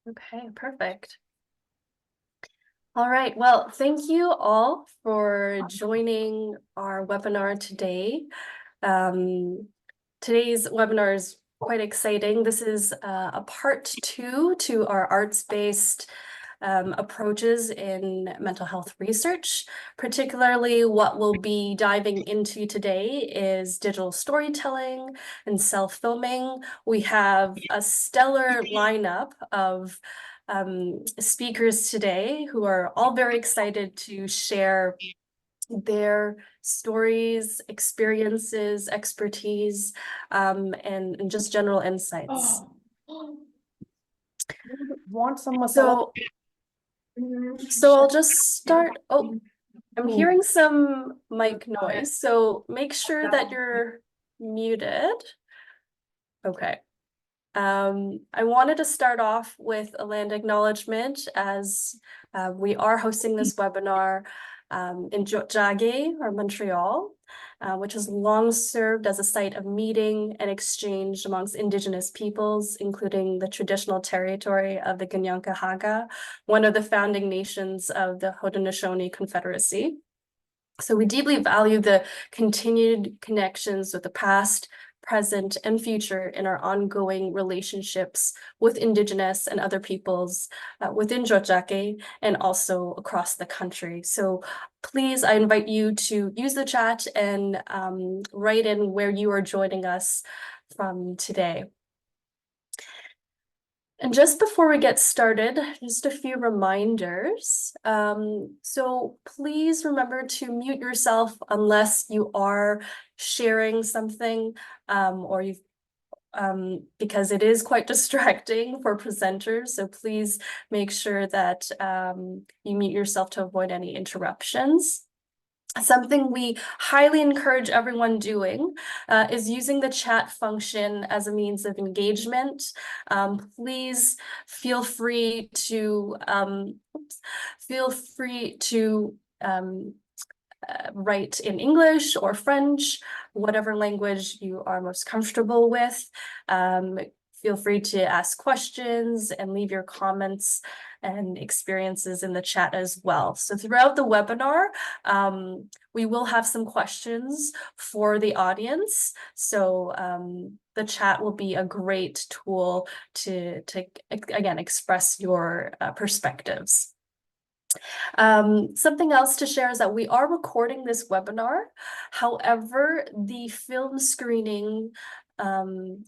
Okay, perfect. All right, well, thank you all for joining our webinar today. Today's webinar is quite exciting. This is a part 2 to our arts-based approaches in mental health research. Particularly, what we'll be diving into today is digital storytelling and self-filming. We have a stellar lineup of speakers today who are all very excited to share their stories, experiences, expertise, and just general insights. Want some masala? So I'll just start. Oh, I'm hearing some mic noise, so make sure that you're muted. Okay. I wanted to start off with a land acknowledgement as we are hosting this webinar in Jojage or Montreal, which has long served as a site of meeting and exchange amongst Indigenous peoples, including the traditional territory of the Ganyankahaga, one of the founding nations of the Haudenosaunee Confederacy. So we deeply value the continued connections with the past, present, and future in our ongoing relationships with Indigenous and other peoples within Jojake and also across the country. So please, I invite you to use the chat and write in where you are joining us from today. And just before we get started, just a few reminders. So please remember to mute yourself unless you are sharing something or you've because it is quite distracting for presenters. So please make sure that you mute yourself to avoid any interruptions. Something we highly encourage everyone doing is using the chat function as a means of engagement. Please feel free to write in English or French, whatever language you are most comfortable with. Feel free to ask questions and leave your comments and experiences in the chat as well. So throughout the webinar, we will have some questions for the audience. So the chat will be a great tool to again, express your perspectives. Something else to share is that we are recording this webinar. However, the film screening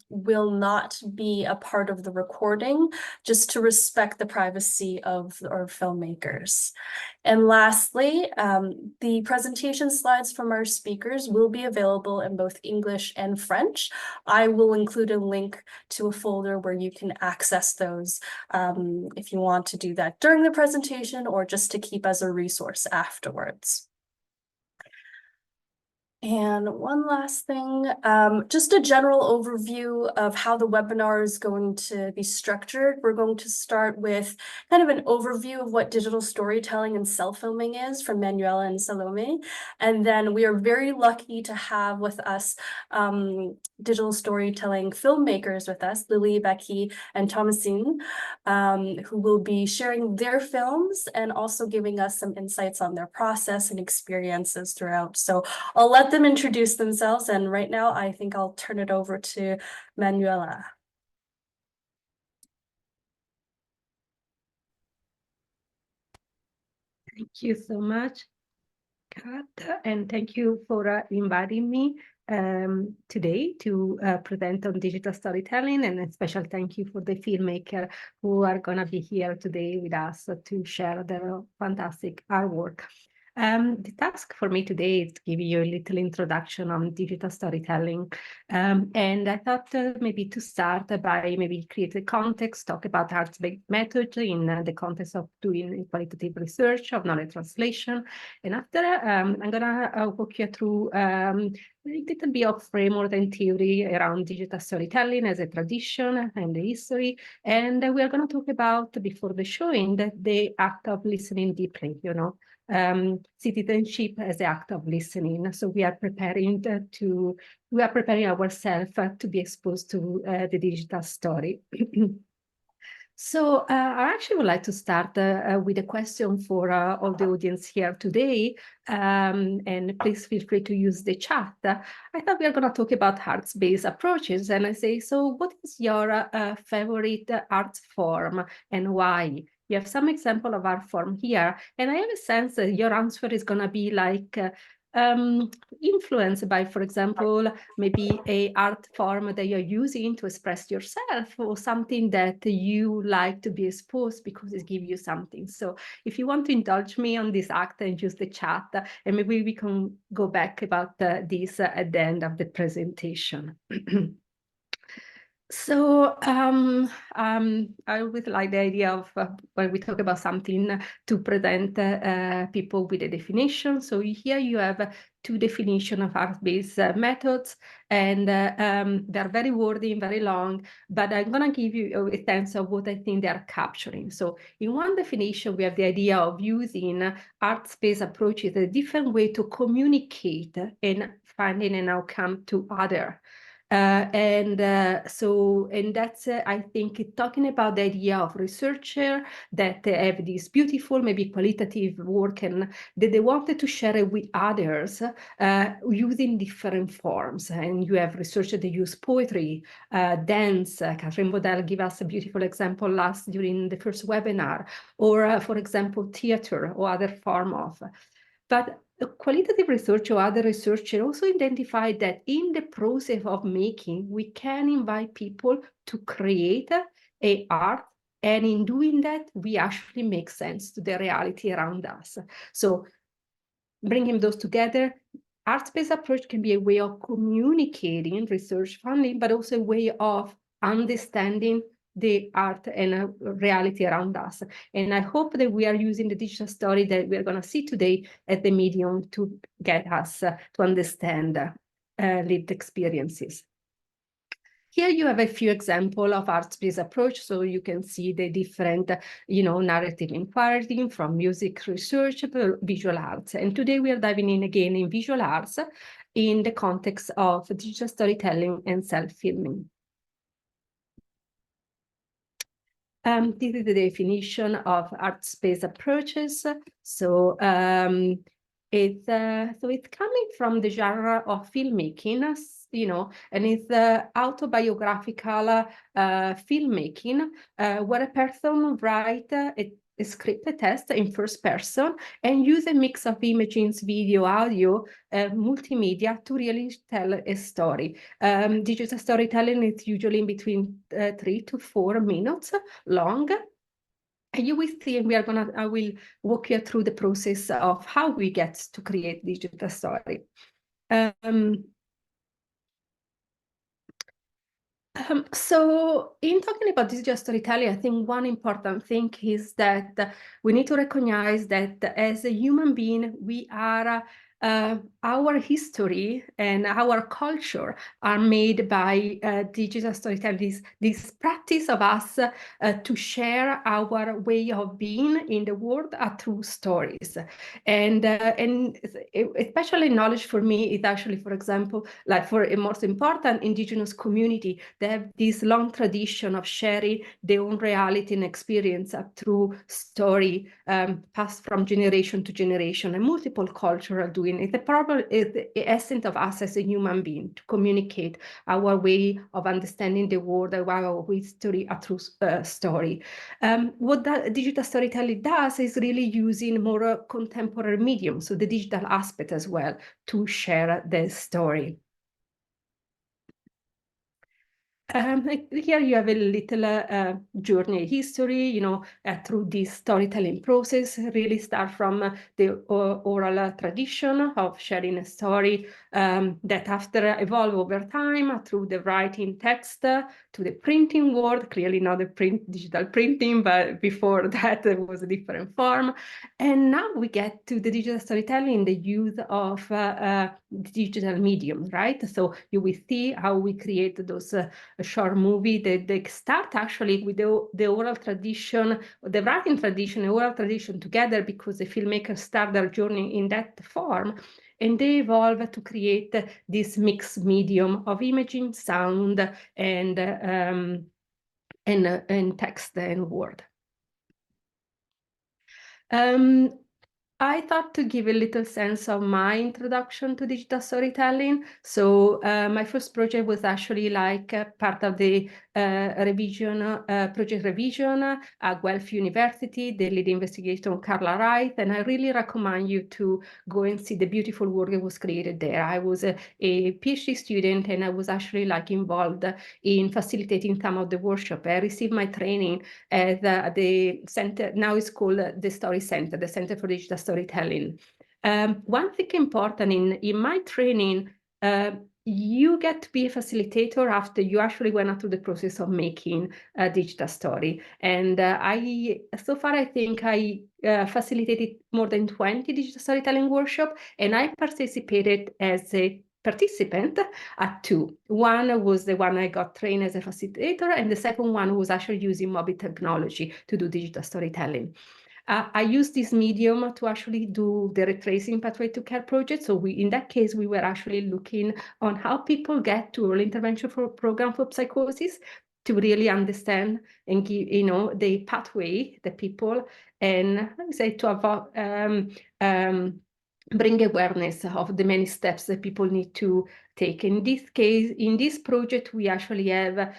will not be a part of the recording, just to respect the privacy of our filmmakers. And lastly, the presentation slides from our speakers will be available in both English and French. I will include a link to a folder where you can access those if you want to do that during the presentation or just to keep as a resource afterwards. And one last thing, just a general overview of how the webinar is going to be structured. We're going to start with kind of an overview of what digital storytelling and self-filming is from Manuela and Salome. And then we are very lucky to have with us digital storytelling filmmakers with us, Lily, Becky, and Thomasine, who will be sharing their films and also giving us some insights on their process and experiences throughout. So I'll let them introduce themselves, and right now I think I'll turn it over to Manuela. Thank you so much, Kat, and thank you for inviting me today to present on digital storytelling, and a special thank you for the filmmaker who are going to be here today with us to share their fantastic artwork. The task for me today is to give you a little introduction on digital storytelling. And I thought maybe to start by maybe create a context, talk about arts-based methods in the context of doing qualitative research of knowledge translation. And after, I'm going to walk you through a little bit of framework and theory around digital storytelling as a tradition and the history. And we are going to talk about, before the showing, the act of listening deeply, citizenship as the act of listening. So we are preparing ourselves to be exposed to the digital story. So I actually would like to start with a question for all the audience here today, and please feel free to use the chat. I thought we are going to talk about arts-based approaches, and I say, so what is your favorite art form and why? You have some example of art form here, and I have a sense that your answer is going to be like influenced by, for example, maybe a art form that you're using to express yourself, or something that you like to be exposed because it gives you something. So if you want to indulge me on this act and use the chat, and maybe we can go back about this at the end of the presentation. So I always like the idea of when we talk about something to present people with a definition. So here you have two definitions of art-based methods, and they're very wordy and very long, but I'm going to give you a sense of what I think they are capturing. So in one definition, we have the idea of using art-based approaches as a different way to communicate and finding an outcome to other. And that's, I think, talking about the idea of researcher that have this beautiful, maybe qualitative work, and that they wanted to share it with others using different forms. And you have researchers that use poetry, dance. Catherine Baudel gave us a beautiful example during the first webinar, or for example, theater or other form of. But qualitative research or other researchers also identified that in the process of making, we can invite people to create a art, and in doing that, we actually make sense to the reality around us. So bringing those together, art-based approach can be a way of communicating research funding, but also a way of understanding the art and reality around us. And I hope that we are using the digital story that we are going to see today at the medium to get us to understand lived experiences. Here you have a few examples of art-based approach, so you can see the different, narrative inquiry from music research to visual arts. And today we are diving in again in visual arts in the context of digital storytelling and self-filming. This is the definition of art-based approaches. So it's coming from the genre of filmmaking, and it's autobiographical filmmaking, where a person writes a script, a text in first person, and use a mix of images, video, audio, multimedia to really tell a story. Digital storytelling is usually in between 3 to 4 minutes long. And you will see, and I will walk you through the process of how we get to create digital story. So in talking about digital storytelling, I think one important thing is that we need to recognize that as a human being, we are our history and our culture are made by digital storytelling, this practice of us to share our way of being in the world through stories. And especially knowledge for me is actually, for example, like for a most important indigenous community, they have this long tradition of sharing their own reality and experience through story passed from generation to generation, and multiple cultures are doing it. The problem is the essence of us as a human being to communicate our way of understanding the world, our history through story. What digital storytelling does is really using more contemporary medium, so the digital aspect as well, to share the story. Here you have a little journey history, through this storytelling process, really start from the oral tradition of sharing a story that after evolve over time through the writing text to the printing world, clearly not the digital printing, but before that it was a different form. And now we get to the digital storytelling, the use of digital medium, right? So you will see how we create those a short movie that they start actually with the oral tradition, the writing tradition, and oral tradition together, because the filmmakers start their journey in that form, and they evolve to create this mixed medium of imaging, sound, and and text and word. I thought to give a little sense of my introduction to digital storytelling. So my first project was actually like part of the project revision at Guelph University, the lead investigator Carla Wright, and I really recommend you to go and see the beautiful work that was created there. I was a PhD student, and I was actually like involved in facilitating some of the workshop. I received my training at the center, now it's called the Story Center, the Center for Digital Storytelling. One thing important in my training, you get to be a facilitator after you actually went through the process of making a digital story. And so far, I think I facilitated more than 20 digital storytelling workshops, and I participated as a participant at two. One was the one I got trained as a facilitator, and the second one was actually using mobile technology to do digital storytelling. I used this medium to actually do the retracing pathway to care project. So in that case, we were actually looking on how people get to early intervention for program for psychosis to really understand and give, the pathway that people, and let me say, to avoid, bring awareness of the many steps that people need to take. In this case, in this project, we actually have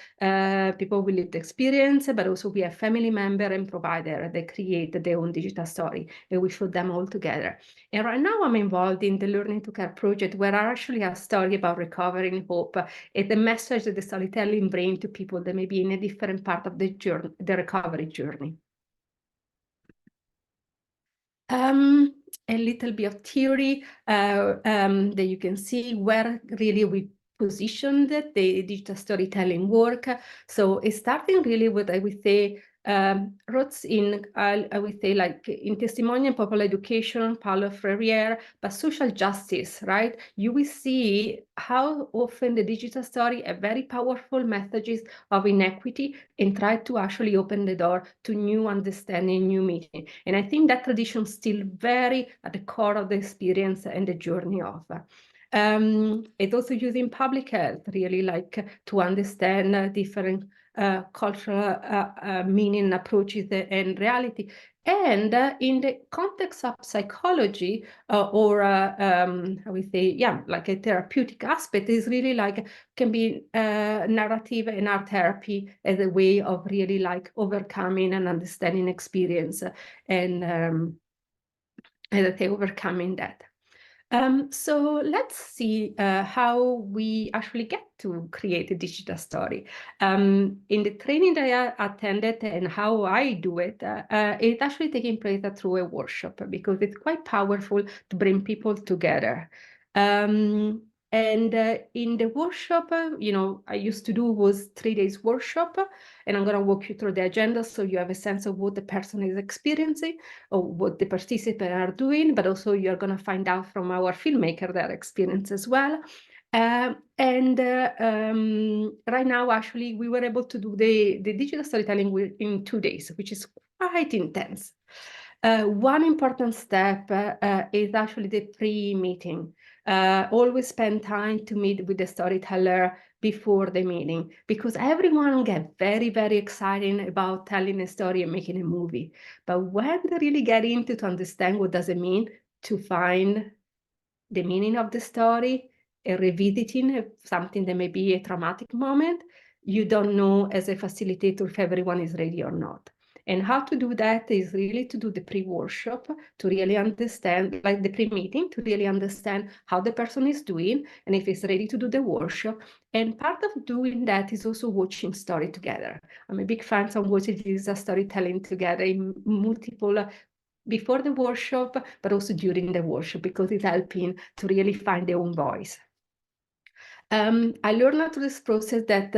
people with lived experience, but also we have family member and provider that create their own digital story, and we show them all together. And right now I'm involved in the Learning to Care project, where I actually have a story about recovery and hope. It's the message that the storytelling brings to people that may be in a different part of the journey, the recovery journey. A little bit of theory that you can see where really we positioned the digital storytelling work. So it's starting really with, I would say, roots in, I would say, like in testimonial, popular education, Paulo Freire, but social justice, right? You will see how often the digital story have very powerful messages of inequity and try to actually open the door to new understanding, new meaning. And I think that tradition is still very at the core of the experience and the journey of. It's also using public health, really, like to understand different cultural meaning, approaches, and reality. And in the context of psychology, or I would say, yeah, like a therapeutic aspect, is really like can be narrative and art therapy as a way of really like overcoming and understanding experience, and as I say, overcoming that. So let's see how we actually get to create a digital story. In the training that I attended and how I do it, it's actually taking place through a workshop, because it's quite powerful to bring people together. And in the workshop, I used to do was 3 days workshop, and I'm going to walk you through the agenda so you have a sense of what the person is experiencing or what the participants are doing, but also you're going to find out from our filmmaker their experience as well. Right now, actually, we were able to do the digital storytelling in 2 days, which is quite intense. One important step is actually the pre-meeting. Always spend time to meet with the storyteller before the meeting, because everyone gets very, very excited about telling a story and making a movie. But when they really get into to understand what does it mean to find the meaning of the story, revisiting something that may be a traumatic moment, you don't know as a facilitator if everyone is ready or not. And how to do that is really to do the pre-workshop, to really understand, like the pre-meeting, to really understand how the person is doing and if he's ready to do the workshop. And part of doing that is also watching story together. I'm a big fan of watching this storytelling together in multiple before the workshop, but also during the workshop, because it's helping to really find their own voice. I learned through this process that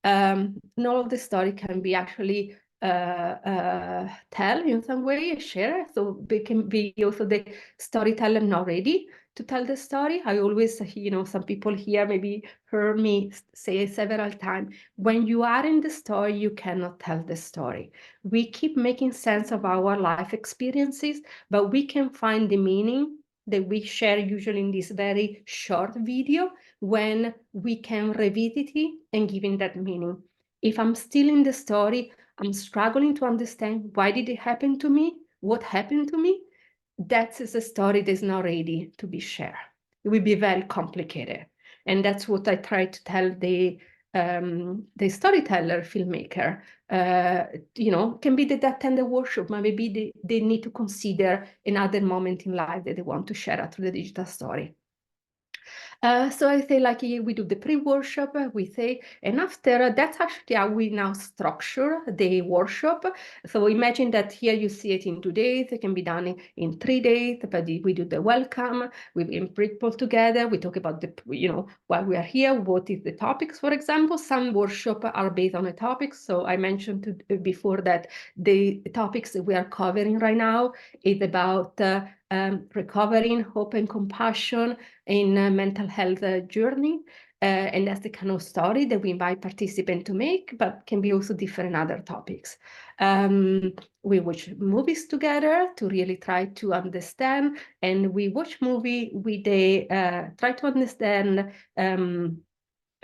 not all the story can be actually tell in some way, share. So they can be also the storyteller not ready to tell the story. I always, some people here maybe heard me say several times, when you are in the story, you cannot tell the story. We keep making sense of our life experiences, but we can find the meaning that we share usually in this very short video when we can revisit it and giving that meaning. If I'm still in the story, I'm struggling to understand why did it happen to me, what happened to me, that is a story that's not ready to be shared. It will be very complicated. And that's what I try to tell the storyteller filmmaker. Can be that they attend the workshop, but maybe they need to consider another moment in life that they want to share through the digital story. So I say, like, we do the pre-workshop, we say, and after that's actually how we now structure the workshop. So imagine that here you see it in 2 days, it can be done in 3 days, but we do the welcome, we bring people together, we talk about why we are here, what is the topics, for example. Some workshops are based on a topic. So I mentioned before that the topics that we are covering right now is about recovering, hope and compassion in a mental health journey. And that's the kind of story that we invite participants to make, but can be also different other topics. We watch movies together to really try to understand, and we watch movie with try to understand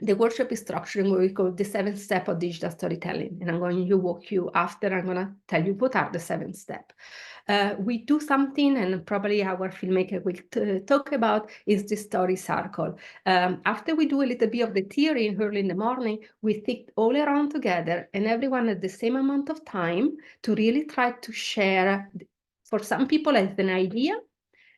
the workshop is structured in what we call the 7 steps of digital storytelling. And I'm going to walk you after, I'm going to tell you what are the 7 steps. We do something, and probably our filmmaker will talk about, is the story circle. After we do a little bit of the theory early in the morning, we sit all around together, and everyone has the same amount of time to really try to share. For some people, as an idea,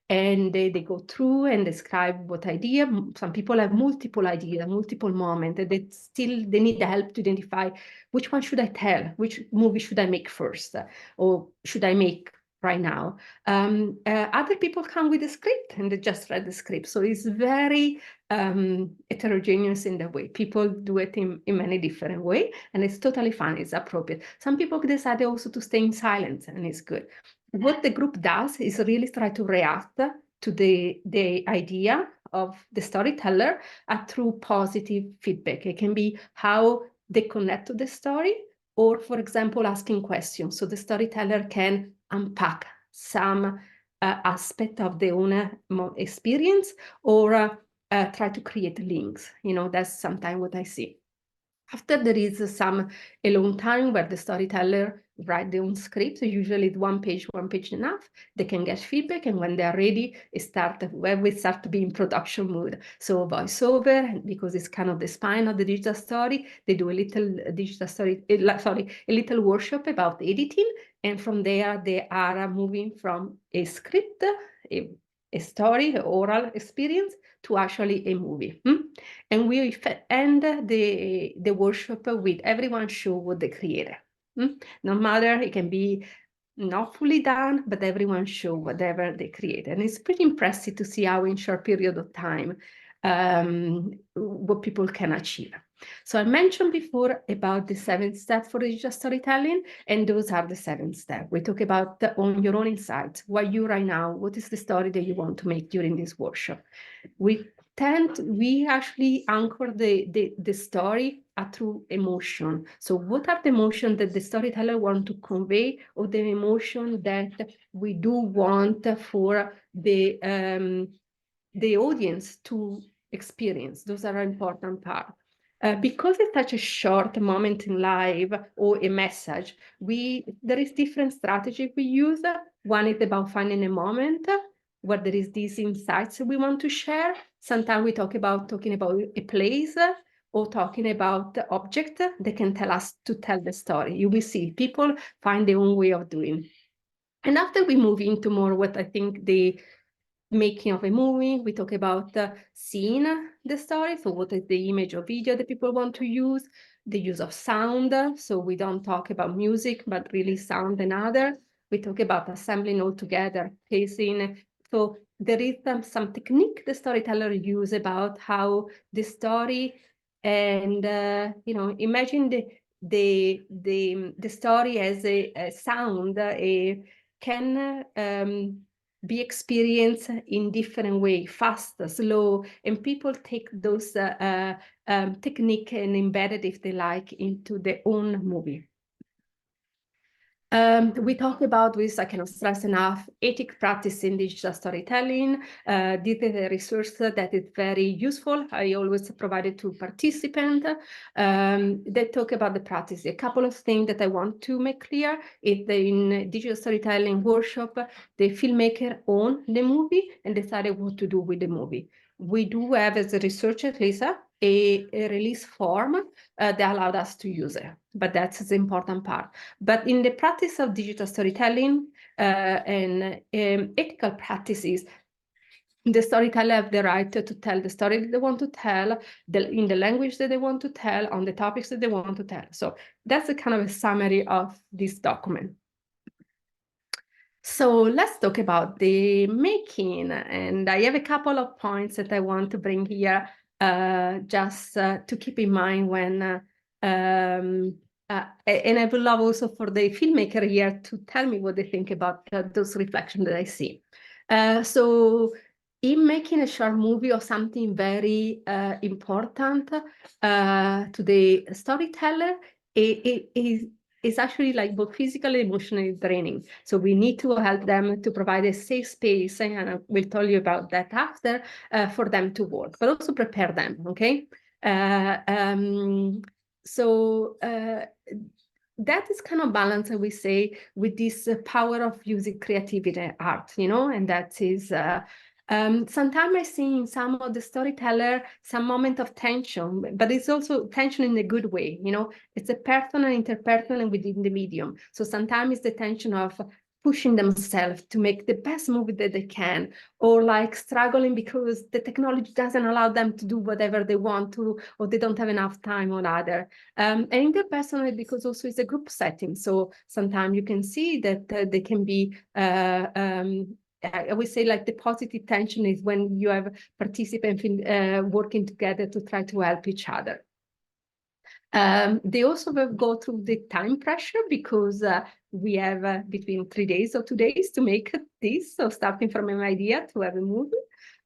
and they go through and describe what idea. Some people have multiple ideas, multiple moments, and they need help to identify which one should I tell, which movie should I make first, or should I make right now. Other people come with a script and they just read the script. So it's very heterogeneous in that way. People do it in many different ways, and it's totally fine, it's appropriate. Some people decide also to stay in silence, and it's good. What the group does is really try to react to the idea of the storyteller through positive feedback. It can be how they connect to the story, or, for example, asking questions. So the storyteller can unpack some aspect of their own experience, or try to create links. That's sometimes what I see. After there is some alone time where the storyteller write their own script. So usually it's one page enough. They can get feedback, and when they are ready, we start to be in production mode. So voiceover, because it's kind of the spine of the digital story, they do a little a little workshop about editing, and from there they are moving from a script, a story, oral experience, to actually a movie. And we end the workshop with everyone show what they created. No matter, it can be not fully done, but everyone show whatever they created. And it's pretty impressive to see how in short period of time what people can achieve. So I mentioned before about the 7 steps for digital storytelling, and those are the 7 steps. We talk about on your own insights. Why you right now? What is the story that you want to make during this workshop? We actually anchor the story through emotion. So what are the emotions that the storyteller want to convey, or the emotion that we do want for the audience to experience? Those are an important part. Because it's such a short moment in life or a message, there is different strategy we use. One is about finding a moment where there is these insights we want to share. Sometimes we talking about a place, or talking about the object that can tell us to tell the story. You will see people find their own way of doing. And after we move into more what I think the making of a movie, we talk about seeing the story. So what is the image or video that people want to use? The use of sound. So we don't talk about music, but really sound and other. We talk about assembling all together, pacing. So there is some technique the storyteller use about how the story, and imagine the story as a sound, can be experienced in different way, fast, slow, and people take those technique and embed it, if they like, into their own movie. We talk about this, I cannot stress enough, ethic practice in digital storytelling. This is a resource that is very useful. I always provide it to participants. They talk about the practice. A couple of things that I want to make clear is that in digital storytelling workshop, the filmmaker own the movie and decided what to do with the movie. We do have, as a researcher, Lisa, a release form that allowed us to use it, but that's the important part. But in the practice of digital storytelling and ethical practices, the storyteller have the right to tell the story that they want to tell, in the language that they want to tell, on the topics that they want to tell. So that's a kind of a summary of this document. So let's talk about the making, and I have a couple of points that I want to bring here just to keep in mind when, and I would love also for the filmmaker here to tell me what they think about those reflections that I see. So in making a short movie or something very important to the storyteller, it's actually like both physically and emotionally draining. So we need to help them to provide a safe space, and I will tell you about that after, for them to work, but also prepare them, okay? So that is kind of balance, I would say, with this power of using creativity and art, you know, and that is sometimes I see in some of the storyteller some moment of tension, but it's also tension in a good way, you know. It's a personal, interpersonal, and within the medium. So sometimes it's the tension of pushing themselves to make the best movie that they can, or like struggling because the technology doesn't allow them to do whatever they want to, or they don't have enough time or other. And interpersonal because also it's a group setting. So sometimes you can see that they can be I would say like the positive tension is when you have participants working together to try to help each other. They also will go through the time pressure because we have between 3 days or 2 days to make this. So starting from an idea to have a movie.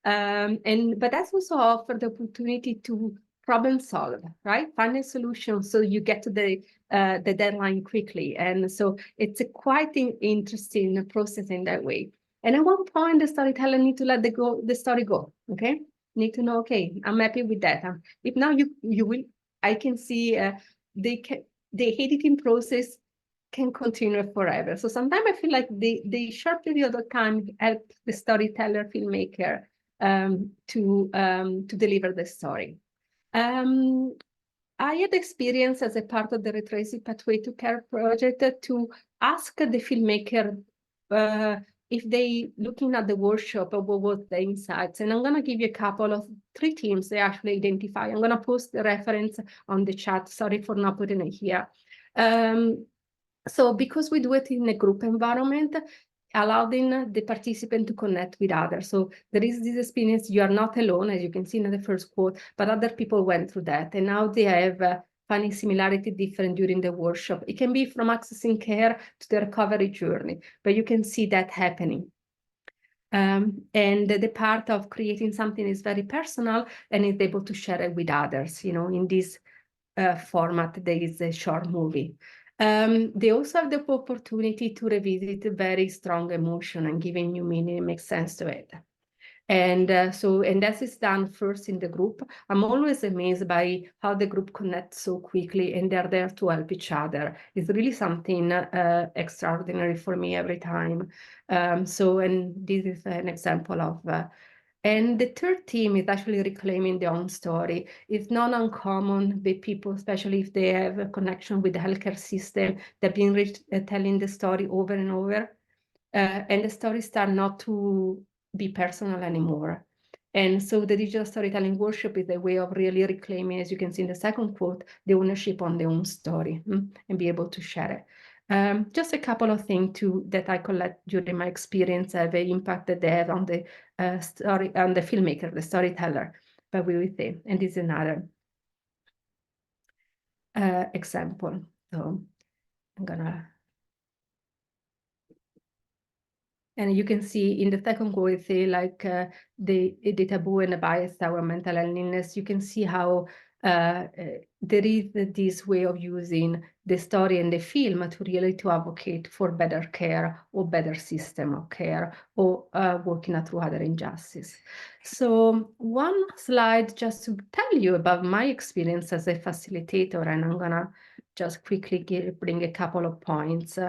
But that's also offer the opportunity to problem solve, right? Find a solution so you get to the deadline quickly. And so it's a quite interesting process in that way. And at one point, the storyteller need to let the story go, okay? Need to know, okay, I'm happy with that. If now you will, I can see the editing process can continue forever. So sometimes I feel like the short period of time help the storyteller, filmmaker to deliver the story. I had experience as a part of the Retracing Pathway to Care project to ask the filmmaker if they looking at the workshop or what was the insights. And I'm going to give you a couple of 3 themes they actually identify. I'm going to post the reference on the chat. Sorry for not putting it here. So because we do it in a group environment, allowing the participant to connect with others. So there is this experience, you are not alone, as you can see in the first quote, but other people went through that. And now they have finding similarity different during the workshop. It can be from accessing care to the recovery journey, but you can see that happening. And the part of creating something is very personal and is able to share it with others, you know, in this format, there is a short movie. They also have the opportunity to revisit very strong emotion and giving new meaning and make sense to it. And that is done first in the group. I'm always amazed by how the group connects so quickly and they're there to help each other. It's really something extraordinary for me every time. And this is an example of and the third theme is actually reclaiming their own story. It's not uncommon with people, especially if they have a connection with the healthcare system, they've been telling the story over and over. And the stories start not to be personal anymore. And so the digital storytelling workshop is a way of really reclaiming, as you can see in the second quote, the ownership on their own story and be able to share it. Just a couple of things that I collect during my experience have an impact that they have on the story, on the filmmaker, the storyteller, but we will see. And this is another example. So I'm gonna. And you can see in the second quote, say like the taboo and the bias our mental illness. You can see how there is this way of using the story and the film to really advocate for better care or better system of care or working through other injustice. So one slide just to tell you about my experience as a facilitator, and I'm gonna just quickly bring a couple of points.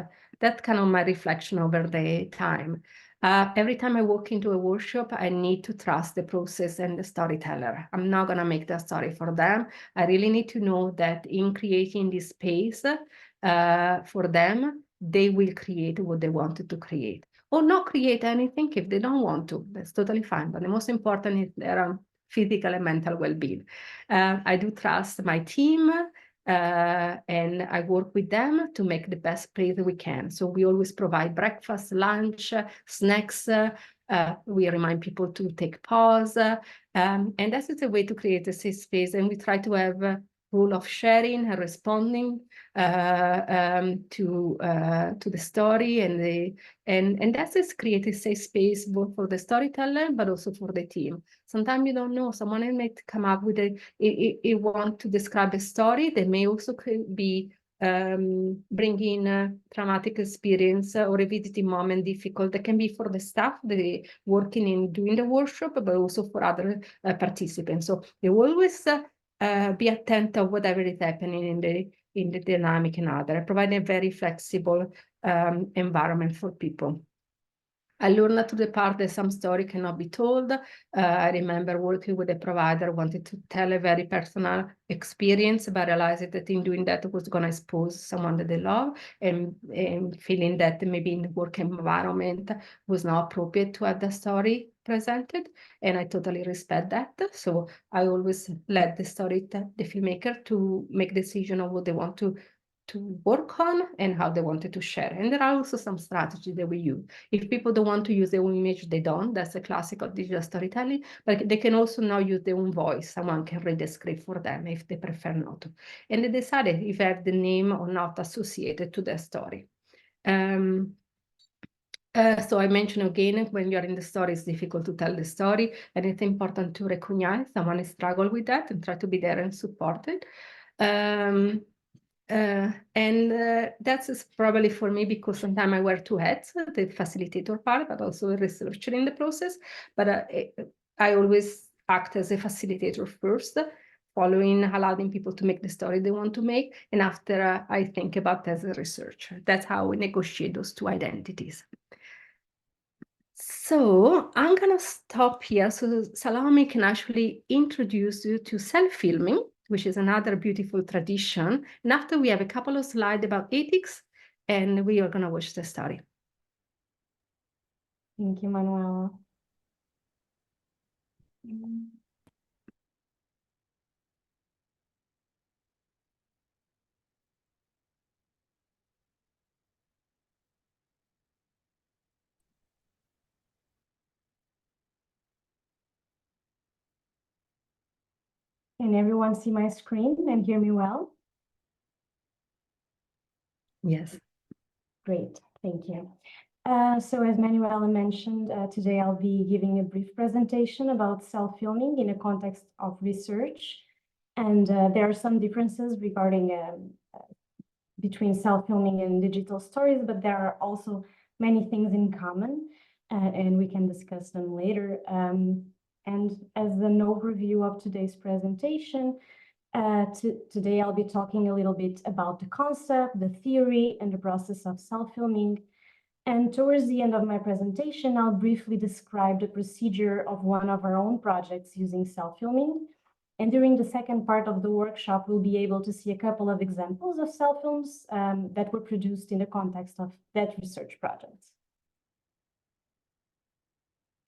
That's kind of my reflection over the time. Every time I walk into a workshop, I need to trust the process and the storyteller. I'm not going to make the story for them. I really need to know that in creating this space for them, they will create what they wanted to create. Or not create anything if they don't want to. That's totally fine. But the most important is their physical and mental well-being. I do trust my team. And I work with them to make the best place we can. So we always provide breakfast, lunch, snacks. We remind people to take pause. And that is a way to create a safe space. And we try to have a rule of sharing and responding to the story, and that is create a safe space both for the storyteller but also for the team. Sometimes you don't know, someone might come up with a want to describe a story. They may also be bringing a traumatic experience or a visiting moment difficult. That can be for the staff, the working in doing the workshop, but also for other participants. So they always be attentive whatever is happening in the dynamic and other, provide a very flexible environment for people. I learned through the part that some story cannot be told. I remember working with a provider, wanted to tell a very personal experience, but realized that in doing that, it was going to expose someone that they love, and feeling that maybe in the work environment was not appropriate to have the story presented. And I totally respect that. So I always let the filmmaker to make decision on what they want to work on and how they wanted to share. And there are also some strategies that we use. If people don't want to use their own image, they don't. That's a classic of digital storytelling, but they can also now use their own voice. Someone can read the script for them if they prefer not to. And they decided if they have the name or not associated to their story. So I mentioned again, when you're in the story, it's difficult to tell the story, and it's important to recognize someone is struggle with that and try to be there and support it. That's probably for me because sometimes I wear two hats, the facilitator part, but also a researcher in the process. But I always act as a facilitator first, following, allowing people to make the story they want to make. And after I think about as a researcher. That's how we negotiate those two identities. So I'm going to stop here so Salome can actually introduce you to cellphilming, which is another beautiful tradition. And after we have a couple of slides about ethics, and we are going to watch the story. Thank you, Manuela. Can everyone see my screen and hear me well? Yes. Great, thank you. So as Manuela mentioned, today I'll be giving a brief presentation about cellphilming in a context of research. And there are some differences regarding between cellphilming and digital stories, but there are also many things in common, and we can discuss them later. And as an overview of today's presentation, today I'll be talking a little bit about the concept, the theory, and the process of cellphilming. And towards the end of my presentation, I'll briefly describe the procedure of one of our own projects using cellphilming. And during the second part of the workshop, we'll be able to see a couple of examples of cellfilms that were produced in the context of that research project.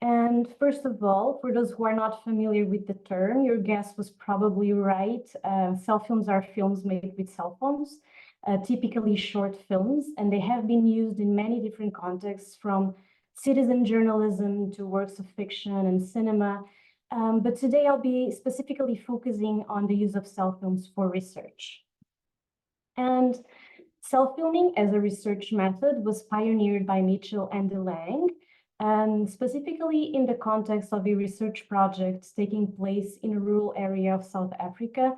And first of all, for those who are not familiar with the term, your guess was probably right. Cellfilms are films made with cell phones, typically short films, and they have been used in many different contexts, from citizen journalism to works of fiction and cinema. But today I'll be specifically focusing on the use of cellfilms for research. And cellfilming as a research method was pioneered by Mitchell and DeLange, and specifically in the context of a research project taking place in a rural area of South Africa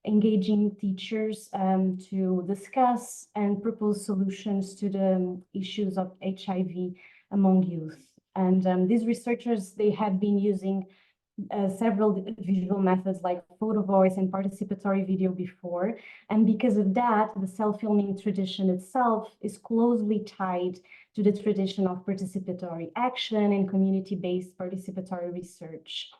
engaging teachers to discuss and propose solutions to the issues of HIV among youth. And these researchers, they had been using several visual methods like photo voice and participatory video before. And because of that, the self-filming tradition itself is closely tied to the tradition of participatory action and community-based participatory research.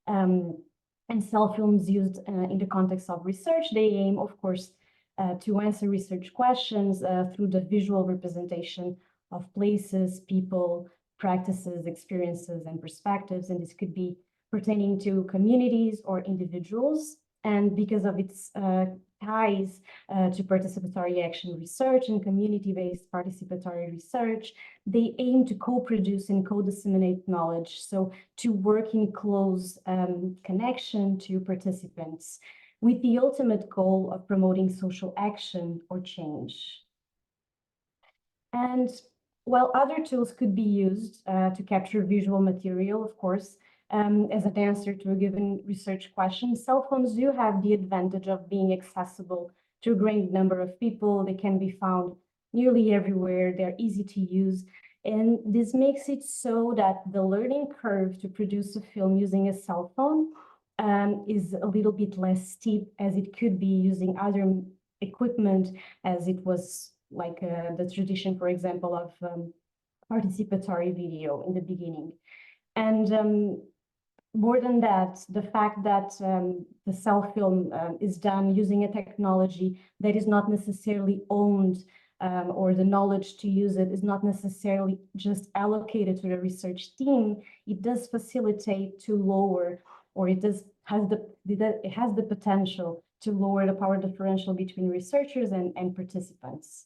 And self-films used in the context of research, they aim, of course, to answer research questions through the visual representation of places, people, practices, experiences, and perspectives. And this could be pertaining to communities or individuals. And because of its ties to participatory action research and community-based participatory research, they aim to co-produce and co-disseminate knowledge, so to work in close connection to participants, with the ultimate goal of promoting social action or change. And while other tools could be used to capture visual material, of course, as an answer to a given research question, cell phones do have the advantage of being accessible to a great number of people. They can be found nearly everywhere. They're easy to use. And this makes it so that the learning curve to produce a film using a cell phone is a little bit less steep as it could be using other equipment, as it was like the tradition, for example, of participatory video in the beginning. And more than that, the fact that the cell film is done using a technology that is not necessarily owned, or the knowledge to use it is not necessarily just allocated to the research team, it does facilitate to lower, or it has the potential to lower the power differential between researchers and participants.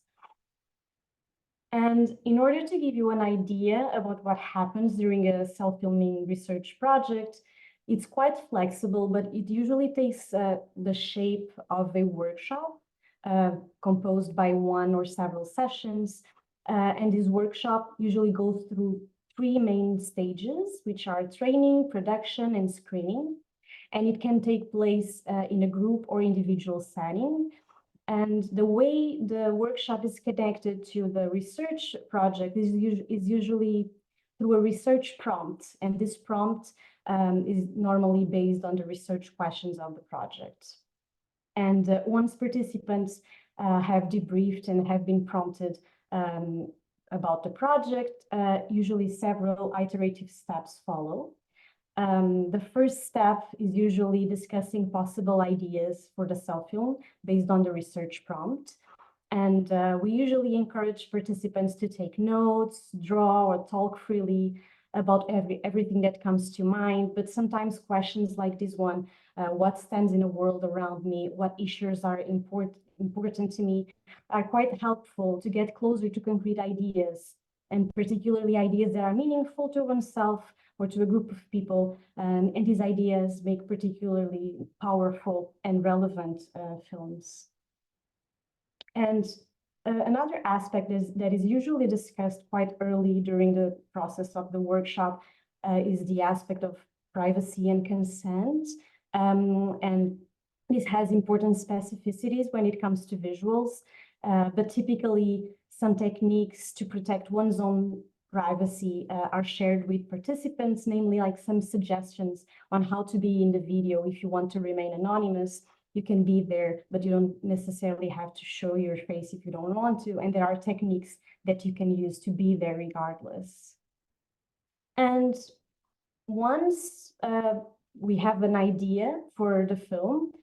And in order to give you an idea about what happens during a self-filming research project, it's quite flexible, but it usually takes the shape of a workshop composed by one or several sessions. And this workshop usually goes through 3 main stages, which are training, production, and screening. And it can take place in a group or individual setting. And the way the workshop is connected to the research project is usually through a research prompt. And this prompt is normally based on the research questions of the project. And once participants have debriefed and have been prompted about the project, usually several iterative steps follow. The first step is usually discussing possible ideas for the cell film based on the research prompt. And we usually encourage participants to take notes, draw, or talk freely about everything that comes to mind. But sometimes questions like this one, what stands in the world around me, what issues are important to me, are quite helpful to get closer to concrete ideas, and particularly ideas that are meaningful to oneself or to a group of people. And these ideas make particularly powerful and relevant films. And another aspect that is usually discussed quite early during the process of the workshop is the aspect of privacy and consent. And this has important specificities when it comes to visuals, but typically some techniques to protect one's own privacy are shared with participants, namely like some suggestions on how to be in the video. If you want to remain anonymous, you can be there, but you don't necessarily have to show your face if you don't want to. And there are techniques that you can use to be there regardless. And once we have an idea for the film,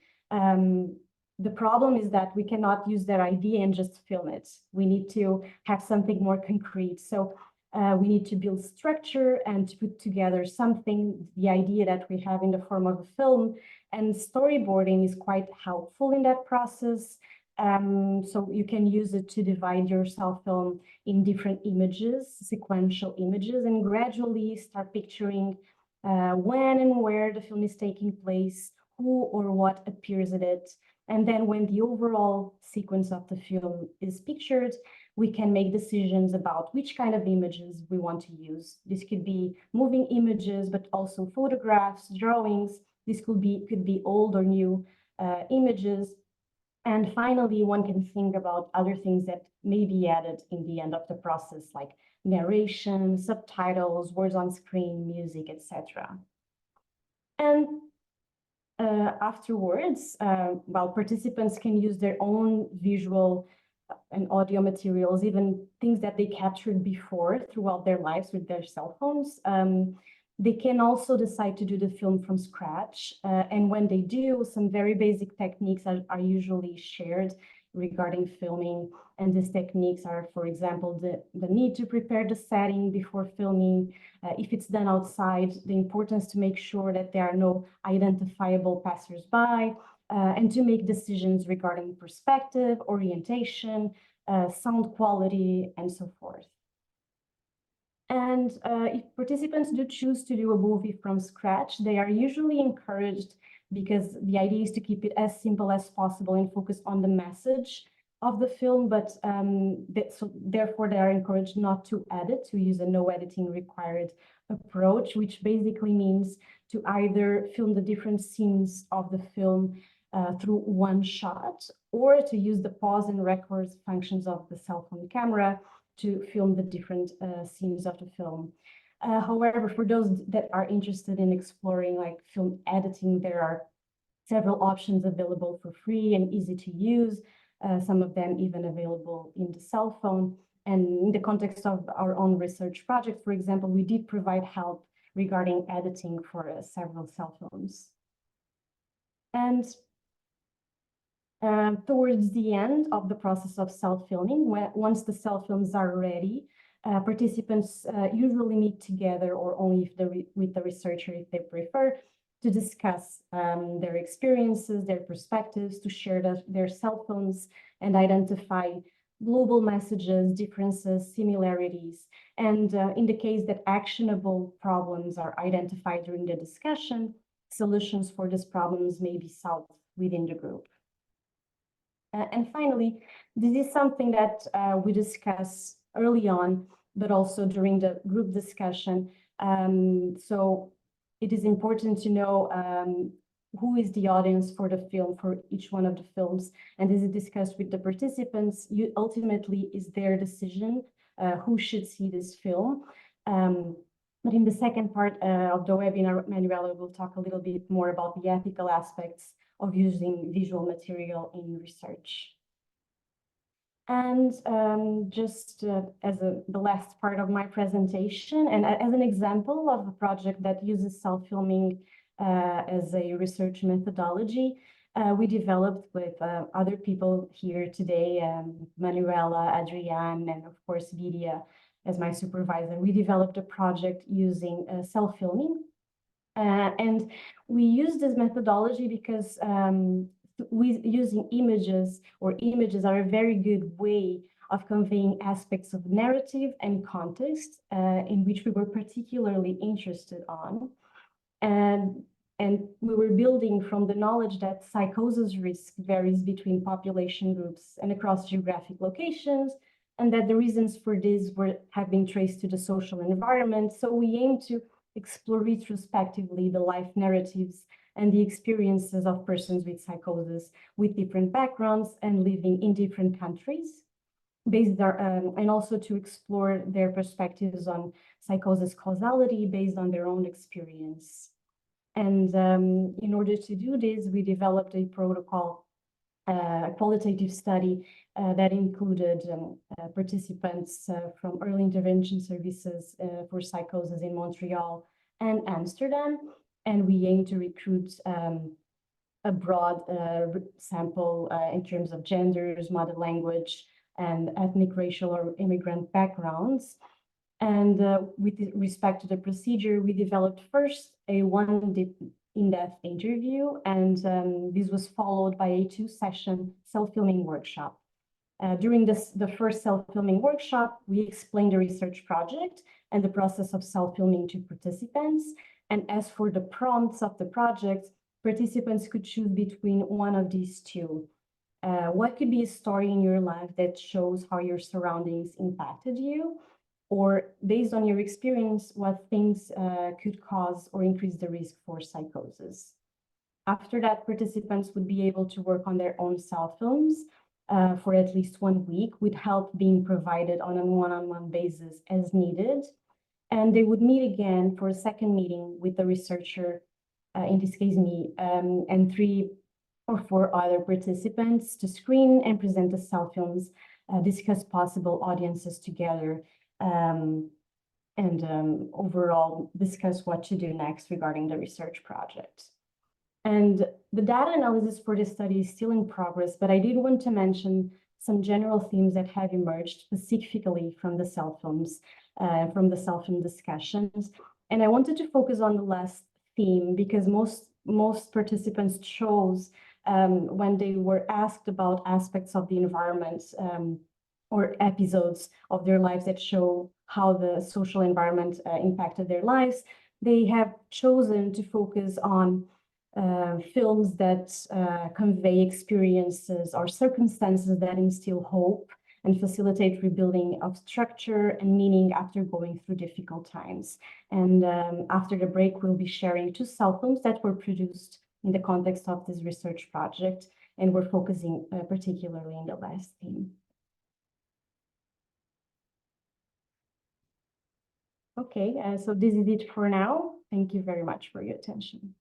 the problem is that we cannot use that idea and just film it. We need to have something more concrete. So we need to build structure and to put together something, the idea that we have in the form of a film. And storyboarding is quite helpful in that process. So you can use it to divide your cell film in different images, sequential images, and gradually start picturing when and where the film is taking place, who or what appears in it. And then when the overall sequence of the film is pictured, we can make decisions about which kind of images we want to use. This could be moving images, but also photographs, drawings. This could be old or new images. And finally, one can think about other things that may be added in the end of the process, like narration, subtitles, words on screen, music, etc. And afterwards, while participants can use their own visual and audio materials, even things that they captured before throughout their lives with their cell phones, they can also decide to do the film from scratch. And when they do, some very basic techniques are usually shared regarding filming. And these techniques are, for example, the need to prepare the setting before filming. If it's done outside, the importance to make sure that there are no identifiable passersby, and to make decisions regarding perspective, orientation, sound quality, and so forth. And if participants do choose to do a movie from scratch, they are usually encouraged, because the idea is to keep it as simple as possible and focus on the message of the film, but so therefore they are encouraged not to edit, to use a no editing required approach, which basically means to either film the different scenes of the film through one shot, or to use the pause and record functions of the cell phone camera to film the different scenes of the film. However, for those that are interested in exploring like film editing, there are several options available for free and easy to use, some of them even available in the cell phone. And in the context of our own research project, for example, we did provide help regarding editing for several cell phones. And towards the end of the process of self-filming, once the self-films are ready, participants usually meet together, or only if with the researcher if they prefer, to discuss their experiences, their perspectives, to share their cell phones and identify global messages, differences, similarities. And in the case that actionable problems are identified during the discussion, solutions for these problems may be solved within the group. And finally, this is something that we discuss early on, but also during the group discussion. So it is important to know who is the audience for the film, for each one of the films. And this is discussed with the participants. Ultimately, is their decision who should see this film. But in the second part of the webinar, Manuela will talk a little bit more about the ethical aspects of using visual material in research. And just as the last part of my presentation, and as an example of a project that uses self-filming as a research methodology, we developed with other people here today, Manuela, Adrienne, and of course, Vidia as my supervisor. We developed a project using self-filming. And we use this methodology because using images are a very good way of conveying aspects of narrative and context in which we were particularly interested on. And we were building from the knowledge that psychosis risk varies between population groups and across geographic locations, and that the reasons for this have been traced to the social environment. So we aim to explore retrospectively the life narratives and the experiences of persons with psychosis, with different backgrounds and living in different countries, and also to explore their perspectives on psychosis causality based on their own experience. And in order to do this, we developed a protocol, a qualitative study that included participants from early intervention services for psychosis in Montreal and Amsterdam. And we aim to recruit a broad sample in terms of genders, mother language, and ethnic, racial, or immigrant backgrounds. And with respect to the procedure, we developed first a in-depth interview, and this was followed by a 2-session self-filming workshop. During the first self-filming workshop, we explained the research project and the process of self-filming to participants. And as for the prompts of the project, participants could choose between one of these two. What could be a story in your life that shows how your surroundings impacted you? Or based on your experience, what things could cause or increase the risk for psychosis? After that, participants would be able to work on their own cell films for at least 1 week, with help being provided on a one-on-one basis as needed. And they would meet again for a second meeting with the researcher, in this case me, and 3 or 4 other participants to screen and present the cell films, discuss possible audiences together, and overall discuss what to do next regarding the research project. And the data analysis for this study is still in progress, but I did want to mention some general themes that have emerged specifically from the cell films, from the cell film discussions. And I wanted to focus on the last theme because most participants chose, when they were asked about aspects of the environment, or episodes of their lives that show how the social environment impacted their lives, they have chosen to focus on films that convey experiences or circumstances that instill hope and facilitate rebuilding of structure and meaning after going through difficult times. And after the break, we'll be sharing 2 cell films that were produced in the context of this research project, and we're focusing particularly on the last theme. Okay, so this is it for now. Thank you very much for your attention.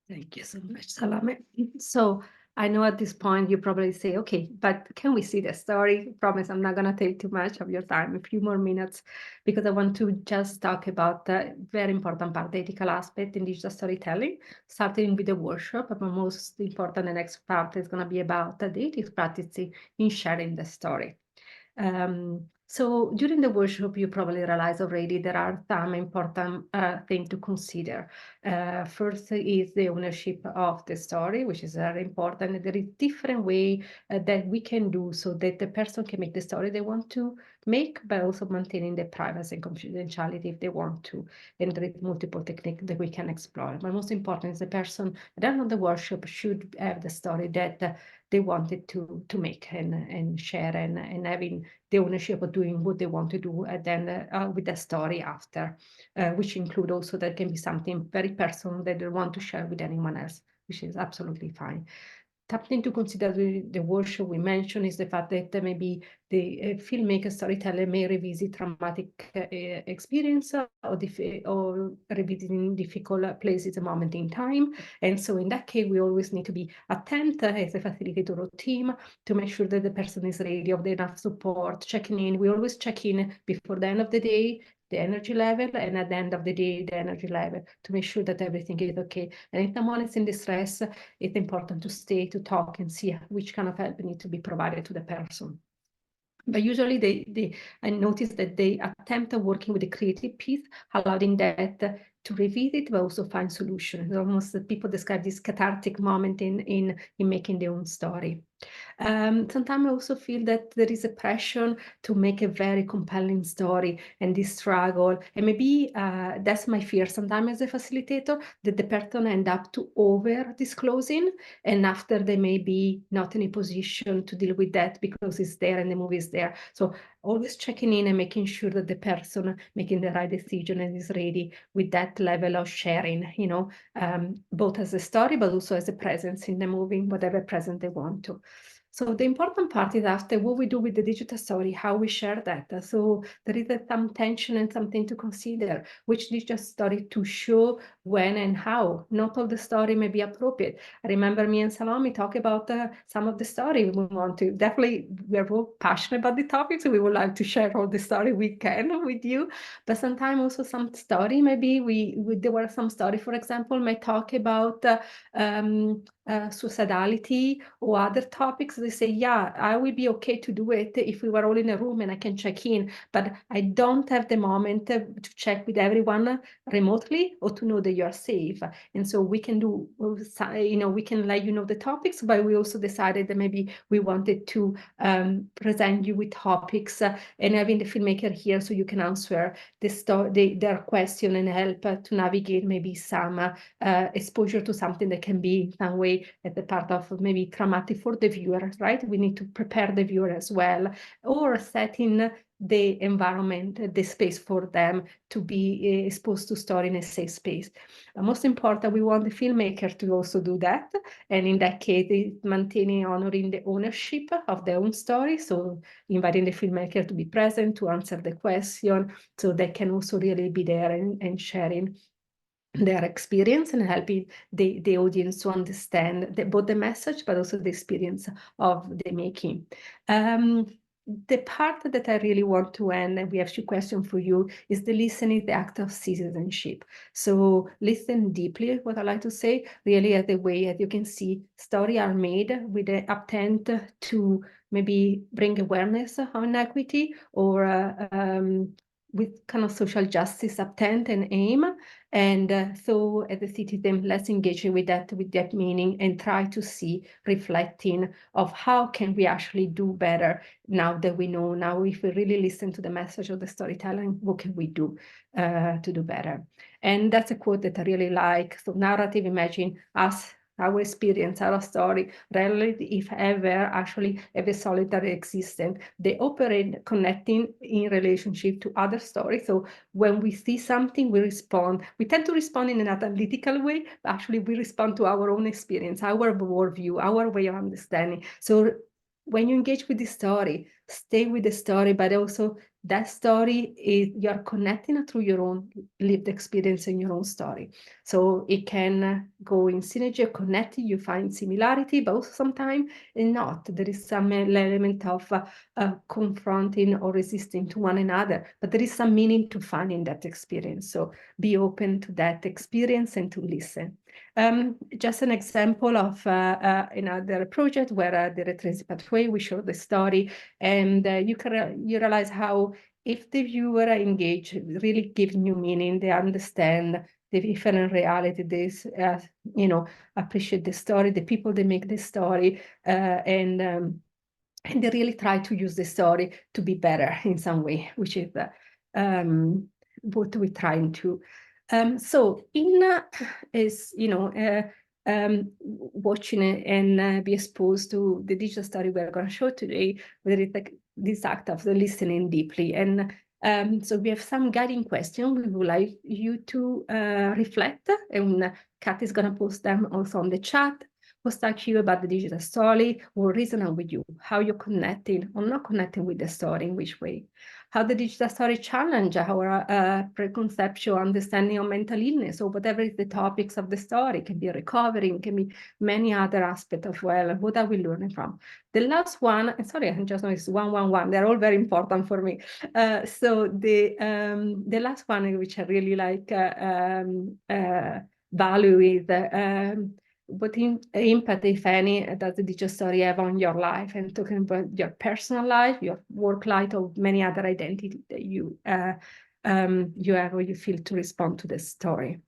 Thank you so much, Salome. So I know at this point you probably say, okay, but can we see the story? Promise I'm not going to take too much of your time, a few more minutes, because I want to just talk about the very important part, the ethical aspect in digital storytelling, starting with the workshop. But most important, the next part is going to be about the ethics practice in sharing the story. So during the workshop, you probably realize already there are some important things to consider. First is the ownership of the story, which is very important. There is different way that we can do so that the person can make the story they want to make, but also maintaining the privacy and confidentiality if they want to. And there is multiple techniques that we can explore. But most important is the person that on the workshop should have the story that they wanted to make and share, and having the ownership of doing what they want to do, and then with the story after, which include also that can be something very personal that they want to share with anyone else, which is absolutely fine. Something to consider the workshop we mentioned is the fact that maybe the filmmaker storyteller may revisit traumatic experience or revisiting difficult places, a moment in time. And so in that case, we always need to be attentive as a facilitator or team to make sure that the person is ready, of the enough support, checking in. We always check in before the end of the day, the energy level, and at the end of the day, the energy level, to make sure that everything is okay. And if someone is in distress, it's important to stay, to talk, and see which kind of help needs to be provided to the person. But usually I noticed that they attempt working with the creative piece, allowing that to revisit, but also find solutions. Almost people describe this cathartic moment in making their own story. Sometimes I also feel that there is a pressure to make a very compelling story, and this struggle, and maybe that's my fear sometimes as a facilitator, that the person end up to over disclosing, and after they may be not in a position to deal with that because it's there and the movie is there. So always checking in and making sure that the person making the right decision and is ready with that level of sharing, both as a story, but also as a presence in the movie, whatever present they want to. So the important part is after what we do with the digital story, how we share that. So there is some tension and something to consider, which digital story to show, when and how. Not all the story may be appropriate. I remember me and Salome talk about some of the story we want to. Definitely, we're both passionate about the topic, so we would like to share all the story we can with you. But sometimes also some story, maybe there were some story, for example, may talk about suicidality or other topics. They say, yeah, I will be okay to do it if we were all in a room and I can check in, but I don't have the moment to check with everyone remotely or to know that you're safe. And so we can do, we can let you know the topics, but we also decided that maybe we wanted to present you with topics and having the filmmaker here so you can answer their question and help to navigate maybe some exposure to something that can be in some way at the part of maybe traumatic for the viewer, right? We need to prepare the viewer as well, or setting the environment, the space for them to be exposed to story in a safe space. Most important, we want the filmmaker to also do that. And in that case, it's maintaining, honoring the ownership of their own story. So inviting the filmmaker to be present, to answer the question, so they can also really be there and sharing their experience and helping the audience to understand both the message, but also the experience of the making. The part that I really want to end, and we have 2 questions for you, is the listening, the act of citizenship. So listen deeply, what I like to say, really as the way, as you can see, stories are made with the intent to maybe bring awareness on equity, or with kind of social justice intent and aim. And so as a citizen, let's engage with that meaning and try to see, reflecting of how can we actually do better now that we know, now if we really listen to the message of the storytelling, what can we do to do better? And that's a quote that I really like. So narrative, imagine us, our experience, our story, rarely, if ever, actually have a solitary existence. They operate connecting in relationship to other stories. So when we see something, we respond. We tend to respond in an analytical way, but actually we respond to our own experience, our worldview, our way of understanding. So when you engage with the story, stay with the story, but also that story is, you're connecting through your own lived experience and your own story. So it can go in synergy, connecting, you find similarity, but also sometimes not. There is some element of confronting or resisting to one another, but there is some meaning to find in that experience. So be open to that experience and to listen. Just an example of another project where the retrace pathway, we show the story, and you realize how if the viewer engage, really give new meaning, they understand the different reality, this appreciate the story, the people that make the story, and they really try to use the story to be better in some way, which is what we're trying to. So in watching and be exposed to the digital story we're going to show today, there is like this act of the listening deeply. And so we have some guiding questions we would like you to reflect, and Kat is going to post them also on the chat. What struck you about the digital story? What resonated with you? How you're connecting or not connecting with the story, in which way? How the digital story challenge our preconceptual understanding of mental illness, or whatever is the topics of the story. It can be recovering, can be many other aspects of, well, what are we learning from? The last one, sorry, I just know it's 111. They're all very important for me. So the last one, which I really like value, is what impact, if any, does the digital story have on your life? And talking about your personal life, your work life, or many other identities that you have, or you feel to respond to the story.